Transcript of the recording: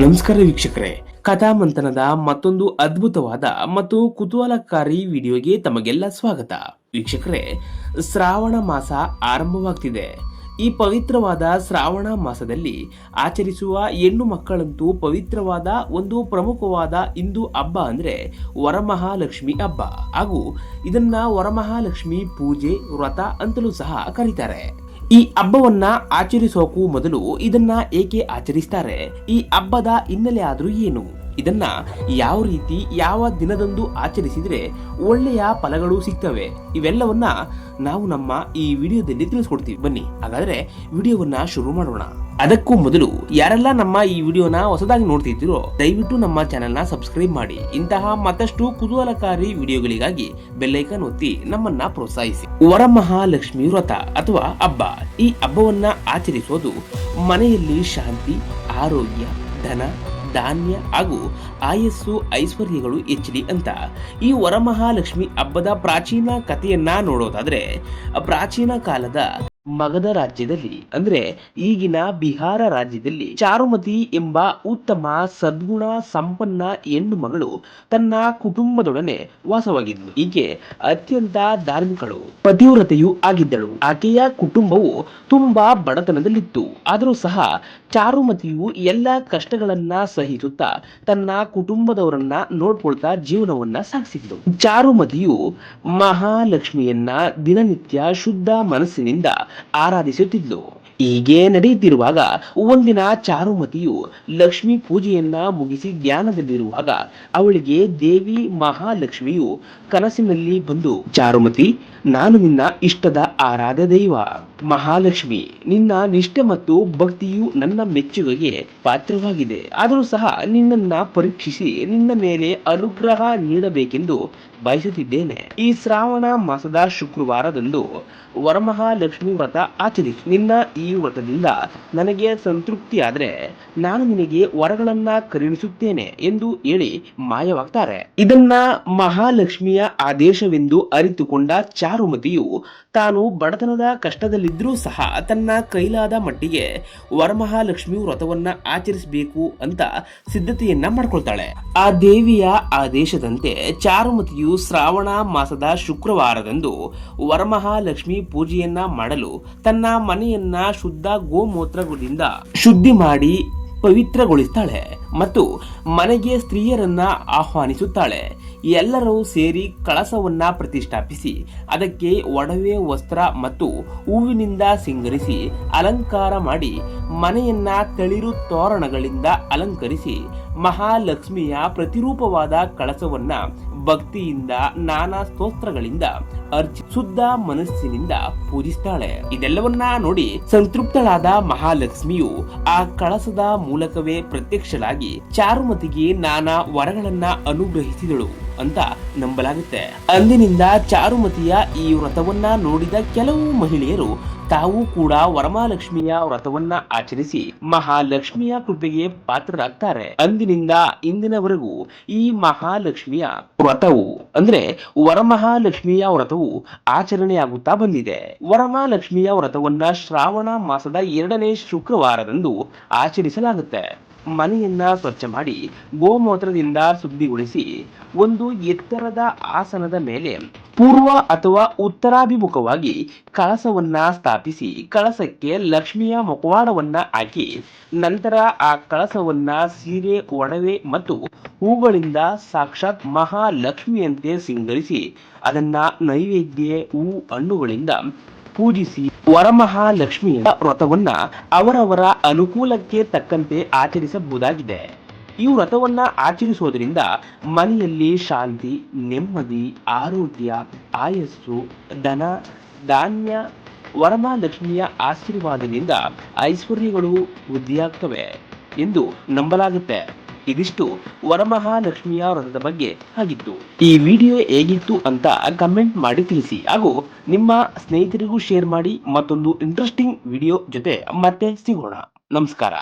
ನಮಸ್ಕಾರ ವೀಕ್ಷಕರೇ, ಕಥಾ ಮಂಥನದ ಮತ್ತೊಂದು ಅದ್ಭುತವಾದ ಮತ್ತು ಕುತೂಹಲಕಾರಿ ವಿಡಿಯೋಗೆ ತಮಗೆಲ್ಲ ಸ್ವಾಗತ. ವೀಕ್ಷಕರೇ, ಶ್ರಾವಣ ಮಾಸ ಆರಂಭವಾಗ್ತಿದೆ. ಈ ಪವಿತ್ರವಾದ ಶ್ರಾವಣ ಮಾಸದಲ್ಲಿ ಆಚರಿಸುವ ಹೆಣ್ಣು ಮಕ್ಕಳಂತೂ ಪವಿತ್ರವಾದ ಒಂದು ಪ್ರಮುಖವಾದ ಹಿಂದೂ ಹಬ್ಬ ಅಂದ್ರೆ ವರಮಹಾಲಕ್ಷ್ಮಿ ಹಬ್ಬ. ಹಾಗೂ ಇದನ್ನ ವರಮಹಾಲಕ್ಷ್ಮಿ ಪೂಜೆ ವ್ರತ ಅಂತಲೂ ಸಹ ಕರೀತಾರೆ. ಈ ಹಬ್ಬವನ್ನ ಆಚರಿಸೋಕು ಮೊದಲು ಇದನ್ನ ಏಕೆ ಆಚರಿಸ್ತಾರೆ, ಈ ಹಬ್ಬದ ಹಿನ್ನೆಲೆ ಆದ್ರೂ ಏನು, ಇದನ್ನ ಯಾವ ರೀತಿ ಯಾವ ದಿನದಂದು ಆಚರಿಸಿದ್ರೆ ಒಳ್ಳೆಯ ಫಲಗಳು ಸಿಗ್ತವೆ, ಇವೆಲ್ಲವನ್ನ ನಾವು ನಮ್ಮ ಈ ವಿಡಿಯೋದಲ್ಲಿ ತಿಳಿಸ್ಕೊಡ್ತೀವಿ. ಬನ್ನಿ ಹಾಗಾದ್ರೆ ವಿಡಿಯೋವನ್ನ ಶುರು ಮಾಡೋಣ. ಅದಕ್ಕೂ ಮೊದಲು ಯಾರೆಲ್ಲ ನಮ್ಮ ಈ ವಿಡಿಯೋನ ಹೊಸದಾಗಿ ನೋಡ್ತಿದ್ದೀರೋ ದಯವಿಟ್ಟು ನಮ್ಮ ಚಾನೆಲ್ನ ಸಬ್ಸ್ಕ್ರೈಬ್ ಮಾಡಿ. ಇಂತಹ ಮತ್ತಷ್ಟು ಕುತೂಹಲಕಾರಿ ವಿಡಿಯೋಗಳಿಗಾಗಿ ಬೆಲ್ಲೈಕನ್ ಒತ್ತಿ ನಮ್ಮನ್ನ ಪ್ರೋತ್ಸಾಹಿಸಿ. ವರಮಹಾಲಕ್ಷ್ಮಿ ವ್ರತ ಅಥವಾ ಹಬ್ಬ, ಈ ಹಬ್ಬವನ್ನ ಆಚರಿಸೋದು ಮನೆಯಲ್ಲಿ ಶಾಂತಿ, ಆರೋಗ್ಯ, ಧನ, ಧಾನ್ಯ ಹಾಗೂ ಆಯಸ್ಸು ಐಶ್ವರ್ಯಗಳು ಹೆಚ್ಚಲಿ ಅಂತ. ಈ ವರಮಹಾಲಕ್ಷ್ಮಿ ಹಬ್ಬದ ಪ್ರಾಚೀನ ಕಥೆಯನ್ನ ನೋಡೋದಾದ್ರೆ, ಪ್ರಾಚೀನ ಕಾಲದ ಮಗಧ ರಾಜ್ಯದಲ್ಲಿ ಅಂದ್ರೆ ಈಗಿನ ಬಿಹಾರ ರಾಜ್ಯದಲ್ಲಿ ಚಾರುಮತಿ ಎಂಬ ಉತ್ತಮ ಸದ್ಗುಣ ಸಂಪನ್ನ ಹೆಣ್ಣು ಮಗಳು ತನ್ನ ಕುಟುಂಬದೊಡನೆ ವಾಸವಾಗಿದ್ಲು. ಈಕೆ ಅತ್ಯಂತ ಧಾರ್ಮಿಕಳು, ಪತಿವ್ರತೆಯೂ ಆಗಿದ್ದಳು. ಆಕೆಯ ಕುಟುಂಬವು ತುಂಬಾ ಬಡತನದಲ್ಲಿತ್ತು. ಆದರೂ ಸಹ ಚಾರುಮತಿಯು ಎಲ್ಲ ಕಷ್ಟಗಳನ್ನ ಸಹಿಸುತ್ತಾ ತನ್ನ ಕುಟುಂಬದವರನ್ನ ನೋಡ್ಕೊಳ್ತಾ ಜೀವನವನ್ನ ಸಾಗಿಸಿದ್ಲು. ಚಾರುಮತಿಯು ಮಹಾಲಕ್ಷ್ಮಿಯನ್ನ ದಿನನಿತ್ಯ ಶುದ್ಧ ಮನಸ್ಸಿನಿಂದ ಆರಾಧಿಸುತ್ತಿದ್ಲು. ಹೀಗೆ ನಡೆಯುತ್ತಿರುವಾಗ ಒಂದಿನ ಚಾರುಮತಿಯು ಲಕ್ಷ್ಮಿ ಪೂಜೆಯನ್ನ ಮುಗಿಸಿ ಧ್ಯಾನದಲ್ಲಿರುವಾಗ ಅವಳಿಗೆ ದೇವಿ ಮಹಾಲಕ್ಷ್ಮಿಯು ಕನಸಿನಲ್ಲಿ ಬಂದು, ಚಾರುಮತಿ, ನಾನು ನಿನ್ನ ಇಷ್ಟದ ಆರಾಧ್ಯ ದೈವ ಮಹಾಲಕ್ಷ್ಮಿ. ನಿನ್ನ ನಿಷ್ಠೆ ಮತ್ತು ಭಕ್ತಿಯು ನನ್ನ ಮೆಚ್ಚುಗೆಗೆ ಪಾತ್ರವಾಗಿದೆ. ಆದರೂ ಸಹ ನಿನ್ನನ್ನ ಪರೀಕ್ಷಿಸಿ ನಿನ್ನ ಮೇಲೆ ಅನುಗ್ರಹ ನೀಡಬೇಕೆಂದು ಬಯಸುತ್ತಿದ್ದೇನೆ. ಈ ಶ್ರಾವಣ ಮಾಸದ ಶುಕ್ರವಾರದಂದು ವರಮಹಾಲಕ್ಷ್ಮಿ ವ್ರತ ಆಚರಿಸಿ. ನಿನ್ನ ಈ ವ್ರತದಿಂದ ನನಗೆ ಸಂತೃಪ್ತಿಯಾದ್ರೆ ನಾನು ನಿನಗೆ ವರಗಳನ್ನ ಕರುಣಿಸುತ್ತೇನೆ ಎಂದು ಹೇಳಿ ಮಾಯವಾಗ್ತಾರೆ. ಇದನ್ನ ಮಹಾಲಕ್ಷ್ಮಿಯ ಆದೇಶವೆಂದು ಅರಿತುಕೊಂಡ ಚಾರುಮತಿಯು ತಾನು ಬಡತನದ ಕಷ್ಟದಲ್ಲಿದ್ರೂ ಸಹ ತನ್ನ ಕೈಲಾದ ಮಟ್ಟಿಗೆ ವರಮಹಾಲಕ್ಷ್ಮಿ ವ್ರತವನ್ನ ಆಚರಿಸಬೇಕು ಅಂತ ಸಿದ್ಧತೆಯನ್ನ ಮಾಡ್ಕೊಳ್ತಾಳೆ. ಆ ದೇವಿಯ ಆದೇಶದಂತೆ ಚಾರುಮತಿಯು ಶ್ರಾವಣ ಮಾಸದ ಶುಕ್ರವಾರದಂದು ವರಮಹಾಲಕ್ಷ್ಮಿ ಪೂಜೆಯನ್ನ ಮಾಡಲು ತನ್ನ ಮನೆಯನ್ನ ಶುದ್ಧ ಗೋಮೂತ್ರದಿಂದ ಶುದ್ಧಿ ಮಾಡಿ ಪವಿತ್ರಗೊಳಿಸ್ತಾಳೆ ಮತ್ತು ಮನೆಗೆ ಸ್ತ್ರೀಯರನ್ನ ಆಹ್ವಾನಿಸುತ್ತಾಳೆ. ಎಲ್ಲರೂ ಸೇರಿ ಕಳಸವನ್ನ ಪ್ರತಿಷ್ಠಾಪಿಸಿ ಅದಕ್ಕೆ ಒಡವೆ, ವಸ್ತ್ರ ಮತ್ತು ಹೂವಿನಿಂದ ಸಿಂಗರಿಸಿ ಅಲಂಕಾರ ಮಾಡಿ ಮನೆಯನ್ನ ತಳಿರು ತೋರಣಗಳಿಂದ ಅಲಂಕರಿಸಿ ಮಹಾಲಕ್ಷ್ಮಿಯ ಪ್ರತಿರೂಪವಾದ ಕಳಸವನ್ನ ಭಕ್ತಿಯಿಂದ ನಾನಾ ಸ್ತೋತ್ರಗಳಿಂದ ಶುದ್ಧ ಮನಸ್ಸಿನಿಂದ ಪೂಜಿಸ್ತಾಳೆ. ಇದೆಲ್ಲವನ್ನ ನೋಡಿ ಸಂತೃಪ್ತಳಾದ ಮಹಾಲಕ್ಷ್ಮಿಯು ಆ ಕಳಸದ ಮೂಲಕವೇ ಪ್ರತ್ಯಕ್ಷಳಾಗಿ ಚಾರುಮತಿಗೆ ನಾನಾ ವರಗಳನ್ನ ಅನುಗ್ರಹಿಸಿದಳು ಅಂತ ನಂಬಲಾಗುತ್ತೆ. ಅಂದಿನಿಂದ ಚಾರುಮತಿಯ ಈ ವ್ರತವನ್ನ ನೋಡಿದ ಕೆಲವು ಮಹಿಳೆಯರು ತಾವು ಕೂಡ ವರಮಹಾಲಕ್ಷ್ಮಿಯ ವ್ರತವನ್ನ ಆಚರಿಸಿ ಮಹಾಲಕ್ಷ್ಮಿಯ ಕೃಪೆಗೆ ಪಾತ್ರರಾಗ್ತಾರೆ. ಅಂದಿನಿಂದ ಇಂದಿನವರೆಗೂ ಈ ಮಹಾಲಕ್ಷ್ಮಿಯ ವ್ರತವು ಅಂದ್ರೆ ವರಮಹಾಲಕ್ಷ್ಮಿಯ ವ್ರತವು ಆಚರಣೆಯಾಗುತ್ತಾ ಬಂದಿದೆ. ವರಮಹಾಲಕ್ಷ್ಮಿಯ ವ್ರತವನ್ನ ಶ್ರಾವಣ ಮಾಸದ 2ನೇ ಶುಕ್ರವಾರದಂದು ಆಚರಿಸಲಾಗುತ್ತೆ. ಮನೆಯನ್ನ ಸ್ವಚ್ಛ ಮಾಡಿ ಗೋಮೂತ್ರದಿಂದ ಶುದ್ಧಿಗೊಳಿಸಿ ಒಂದು ಎತ್ತರದ ಆಸನದ ಮೇಲೆ ಪೂರ್ವ ಅಥವಾ ಉತ್ತರಾಭಿಮುಖವಾಗಿ ಕಳಸವನ್ನ ಸ್ಥಾಪಿಸಿ ಕಳಸಕ್ಕೆ ಲಕ್ಷ್ಮಿಯ ಮುಖವಾಡವನ್ನ ಹಾಕಿ ನಂತರ ಆ ಕಳಸವನ್ನ ಸೀರೆ, ಒಡವೆ ಮತ್ತು ಹೂಗಳಿಂದ ಸಾಕ್ಷಾತ್ ಮಹಾಲಕ್ಷ್ಮಿಯಂತೆ ಸಿಂಗರಿಸಿ ಅದನ್ನ ನೈವೇದ್ಯ, ಹೂ, ಹಣ್ಣುಗಳಿಂದ ಪೂಜಿಸಿ ವರಮಹಾಲಕ್ಷ್ಮಿಯ ವ್ರತವನ್ನ ಅವರವರ ಅನುಕೂಲಕ್ಕೆ ತಕ್ಕಂತೆ ಆಚರಿಸಬಹುದಾಗಿದೆ. ಈ ವ್ರತವನ್ನ ಆಚರಿಸೋದ್ರಿಂದ ಮನೆಯಲ್ಲಿ ಶಾಂತಿ, ನೆಮ್ಮದಿ, ಆರೋಗ್ಯ, ಆಯಸ್ಸು, ಧನ, ಧಾನ್ಯ, ವರಮಹಾಲಕ್ಷ್ಮಿಯ ಆಶೀರ್ವಾದದಿಂದ ಐಶ್ವರ್ಯಗಳು ವೃದ್ಧಿಯಾಗ್ತವೆ ಎಂದು ನಂಬಲಾಗುತ್ತೆ. ಇದಿಷ್ಟು ವರಮಹಾಲಕ್ಷ್ಮಿಯ ವ್ರತದ ಬಗ್ಗೆ ಆಗಿತ್ತು. ಈ ವಿಡಿಯೋ ಹೇಗಿತ್ತು ಅಂತ ಕಮೆಂಟ್ ಮಾಡಿ ತಿಳಿಸಿ ಹಾಗೂ ನಿಮ್ಮ ಸ್ನೇಹಿತರಿಗೂ ಶೇರ್ ಮಾಡಿ. ಮತ್ತೊಂದು ಇಂಟ್ರೆಸ್ಟಿಂಗ್ ವಿಡಿಯೋ ಜೊತೆ ಮತ್ತೆ ಸಿಗೋಣ. ನಮಸ್ಕಾರ.